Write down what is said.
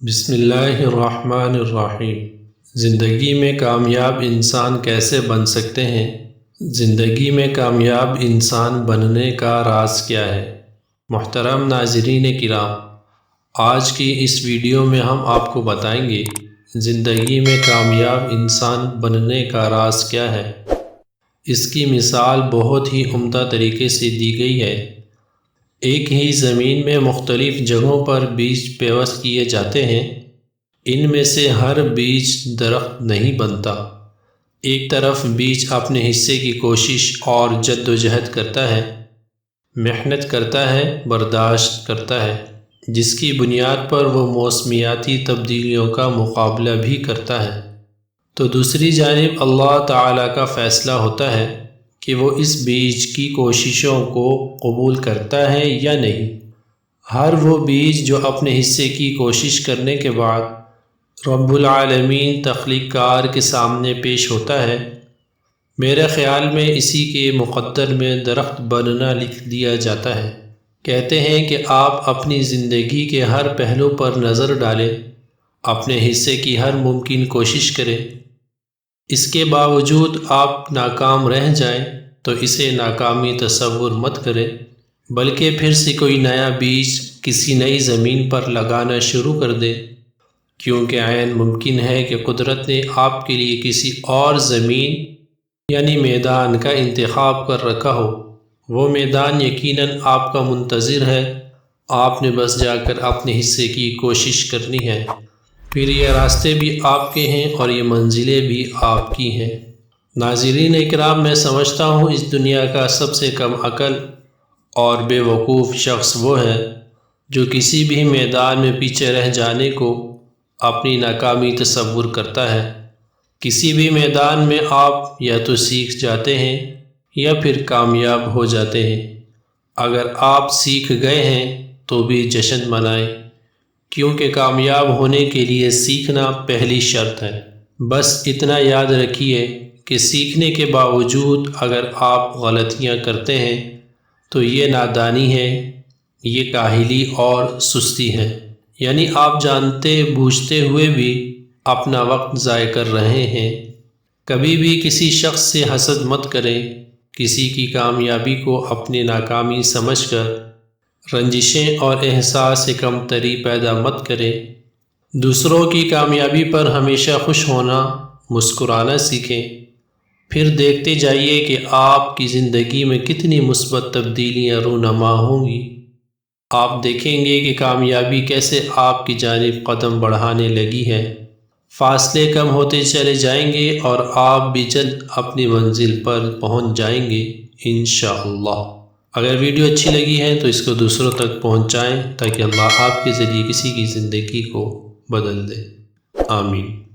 بسم اللہ الرحمن الرحیم۔ زندگی میں کامیاب انسان کیسے بن سکتے ہیں؟ زندگی میں کامیاب انسان بننے کا راز کیا ہے؟ محترم ناظرین کرام، آج کی اس ویڈیو میں ہم آپ کو بتائیں گے زندگی میں کامیاب انسان بننے کا راز کیا ہے۔ اس کی مثال بہت ہی عمدہ طریقے سے دی گئی ہے۔ ایک ہی زمین میں مختلف جگہوں پر بیج پیوست کیے جاتے ہیں۔ ان میں سے ہر بیج درخت نہیں بنتا۔ ایک طرف بیج اپنے حصے کی کوشش اور جد و جہد کرتا ہے، محنت کرتا ہے، برداشت کرتا ہے، جس کی بنیاد پر وہ موسمیاتی تبدیلیوں کا مقابلہ بھی کرتا ہے۔ تو دوسری جانب اللہ تعالیٰ کا فیصلہ ہوتا ہے کہ وہ اس بیج کی کوششوں کو قبول کرتا ہے یا نہیں۔ ہر وہ بیج جو اپنے حصے کی کوشش کرنے کے بعد رب العالمین تخلیق کار کے سامنے پیش ہوتا ہے، میرے خیال میں اسی کے مقدر میں درخت بننا لکھ دیا جاتا ہے۔ کہتے ہیں کہ آپ اپنی زندگی کے ہر پہلو پر نظر ڈالیں، اپنے حصے کی ہر ممکن کوشش کریں، اس کے باوجود آپ ناکام رہ جائیں تو اسے ناکامی تصور مت کریں، بلکہ پھر سے کوئی نیا بیج کسی نئی زمین پر لگانا شروع کر دیں، کیونکہ عین ممکن ہے کہ قدرت نے آپ کے لیے کسی اور زمین یعنی میدان کا انتخاب کر رکھا ہو۔ وہ میدان یقیناً آپ کا منتظر ہے، آپ نے بس جا کر اپنے حصے کی کوشش کرنی ہے۔ پھر یہ راستے بھی آپ کے ہیں اور یہ منزلیں بھی آپ کی ہیں۔ ناظرین اکرام، میں سمجھتا ہوں اس دنیا کا سب سے کم عقل اور بے وقوف شخص وہ ہے جو کسی بھی میدان میں پیچھے رہ جانے کو اپنی ناکامی تصور کرتا ہے۔ کسی بھی میدان میں آپ یا تو سیکھ جاتے ہیں یا پھر کامیاب ہو جاتے ہیں۔ اگر آپ سیکھ گئے ہیں تو بھی جشن منائیں، کیونکہ کامیاب ہونے کے لیے سیکھنا پہلی شرط ہے۔ بس اتنا یاد رکھیے کہ سیکھنے کے باوجود اگر آپ غلطیاں کرتے ہیں تو یہ نادانی ہے، یہ کاہلی اور سستی ہے، یعنی آپ جانتے بوجھتے ہوئے بھی اپنا وقت ضائع کر رہے ہیں۔ کبھی بھی کسی شخص سے حسد مت کریں، کسی کی کامیابی کو اپنی ناکامی سمجھ کر رنجشیں اور احساس کمتری پیدا مت کریں۔ دوسروں کی کامیابی پر ہمیشہ خوش ہونا، مسکرانا سیکھیں، پھر دیکھتے جائیے کہ آپ کی زندگی میں کتنی مثبت تبدیلیاں رونما ہوں گی۔ آپ دیکھیں گے کہ کامیابی کیسے آپ کی جانب قدم بڑھانے لگی ہے، فاصلے کم ہوتے چلے جائیں گے اور آپ بھی جلد اپنی منزل پر پہنچ جائیں گے انشاءاللہ۔ اگر ویڈیو اچھی لگی ہے تو اس کو دوسروں تک پہنچائیں تاکہ اللہ آپ کے ذریعے کسی کی زندگی کو بدل دے۔ آمین۔